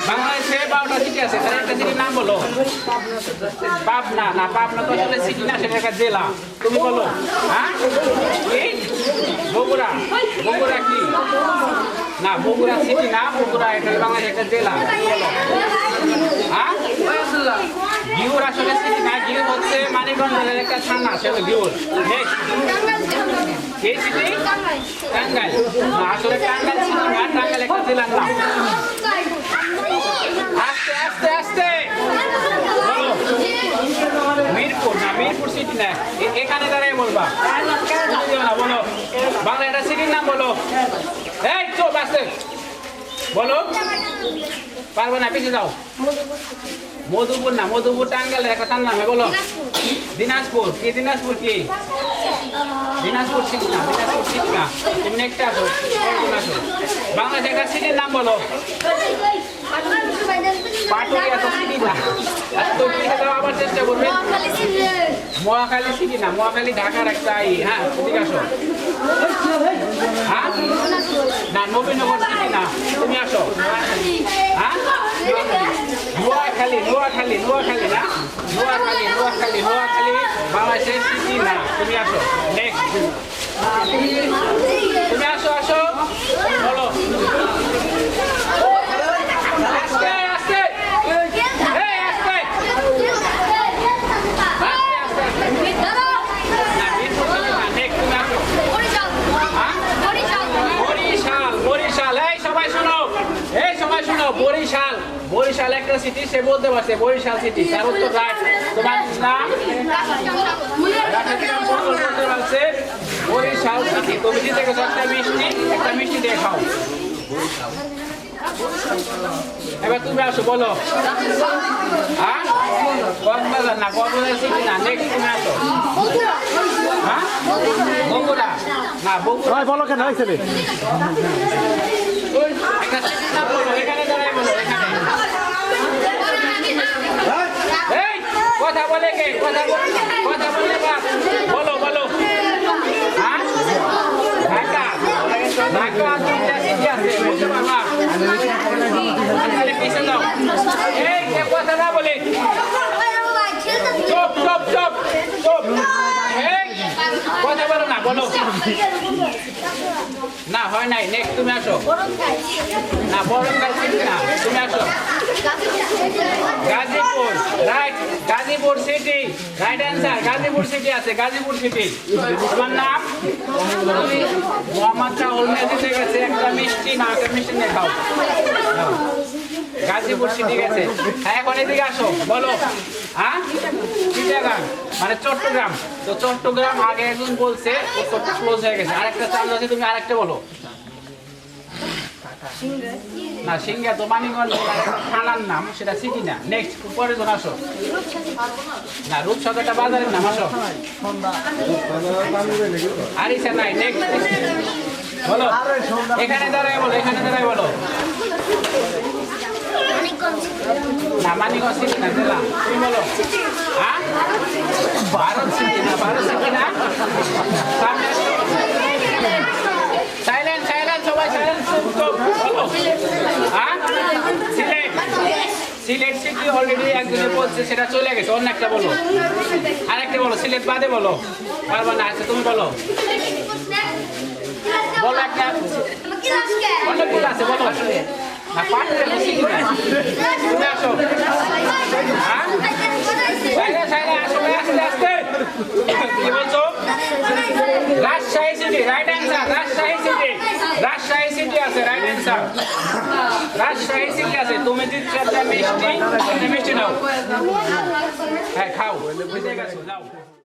বাংলাদেশে 12টা সিটি আছে, তাহলে একটা সিটির নাম বলো। পাবনা না, পাবনা তো আসলে সিটি না, সেটা একটা জেলা। তুমি বলো। হ্যাঁ, কি? বগুড়া। বগুড়া কি না, বগুড়া সিটি না, বগুড়া এটা বাংলাদেশের একটা জেলা। বলো। হ্যাঁ, গিউর আসলে সিটি না, গিউর হচ্ছে মানিকগঞ্জের একটা থানা, সেটা গিউর। কে সিটি? টাঙ্গাইল না, আসলে টাঙ্গাইল সিটি না, টাঙ্গাইল একটা জেলার নাম। আস্তে আস্তে আস্তে বলো। মিরপুর না, মিরপুর সিটি না, এখানে দাঁড়াই বলবা না। বলো বাংলা একটা সিটির নাম বলো। এই চোপ আস্তে বলো। পারবো না, পিছিয়ে যাও। মধুপুর না, মধুপুর টাঙ্গাইলের একটা তার নামে বলো। দিনাজপুর কি? দিনাজপুর কি? দিনাজপুর সিটি না, দিনাজপুর সিটি না। তুমি একটা আসো, বাংলাদেশ একটা সিটির নাম বলো। পাটুরিয়া তো সিটি না, তো আবার চেষ্টা করবে। মহাখালী সিটি না, মহাখালী ঢাকার একটা হ্যাঁ, ঠিক আসো। হ্যাঁ না, নবীনগর সিটি না, তুমি আসো। হ্যাঁ, নোয়াখালী, নোয়াখালী, নোয়াখালী না, নোয়াখালী, নোয়াখালী, নোয়াখালী বাংলাদেশের সিটি না, তুমি আসো। নেক্সট তুমি আসো, আসো বলো। আস্তে আস্তে এই আস্তে বরিশাল। বরিশাল একটা সিটি, সে বলতে পারছে বরিশাল সিটি, তার উত্তর রাইট। তোমার নাম বলতে পারছে বরিশাল সিটি। তুমি জিতে গেছো একটা মিষ্টি, একটা মিষ্টি দিয়ে খাও। এবার তুমি আসো বলো। হ্যাঁ, কক্সবাজার না, কক্সবাজার সিটি না। নেক্সট তুমি আসো। হ্যাঁ, বগুড়া না, বগুড়া বলো কেন হয়েছে একটা সিটির নাম বলো। এখানে দাঁড়াই বলো, এখানে। এই কথা বলে কে? কথা বলে বলো, বলো। হ্যাঁ, ঢাকা। ঢাকা তিনটা সিটি আছে, বলতে পারবা? পিছিয়ে দাও। এই কথা না বলে চুপ চুপ চুপ চুপ। এই কথা বলো না, বলো না, হয় নাই। নেক্সট তুমি আসো। না, বরঙ্গাল সিটি না, তুমি আসো। Gazipur right, Gazipur city right answer. Gazipur city আছে, গাজীপুর সিটি। তোমার নাম মোহাম্মদ রাহুল মেহেদি থেকে গেছে একটা মিষ্টি, না একটা মিষ্টি নিয়ে খাও। গাজীপুর সিটি গেছে। হ্যাঁ, এখন এদিকে আসো বলো। হ্যাঁ, চিটাগাং মানে চট্টগ্রাম। তো চট্টগ্রাম আগে একজন বলছে, উত্তরটা ক্লোজ হয়ে গেছে। আরেকটা চান্স আছে, তুমি আরেকটা বলো। না, সিংহা তো মানিকগঞ্জ থানার নাম, সেটা সিটি না। নেক্সট পরে জন আসো। না, রূপসাগরটা বাজারের নাম, আসো। আরিসা নাই। নেক্সট বলো। এখানে দাঁড়ায় বলো, এখানে দাঁড়ায় বলো। না, মানিকগঞ্জ সিটি না, জেলা। তুমি বলো। হ্যাঁ, ভারত সিটি না, ভারত সিটি না। সাইলেন্ট, সাইলেন্ট, সবাই সাইলেন্ট, চুপ চুপ বলো। হ্যাঁ, সিলেট। সিলেট সিটি অলরেডি একজনে বলছে, সেটা চলে গেছে। অন্য একটা বলো, আরেকটা বলো। সিলেট বাদে বলো, পারবা না। আচ্ছা, তুমি বলো, বলো একটা। অনেকগুলো আছে, বলো। না, পাটুরিয়া তো সিটি না। তুমি আসো। হ্যাঁ, আসো, আস্তে আস্তে। কি বলছো? Rajshahi city right answer. Rajshahi city, Rajshahi city আছে, রাইট অ্যান্সার। রাজশাহী সিটি আছে। তুমি জিতছো একটা মিষ্টি, মিষ্টি নাও। হ্যাঁ, খাও, বুঝে গেছো, যাও।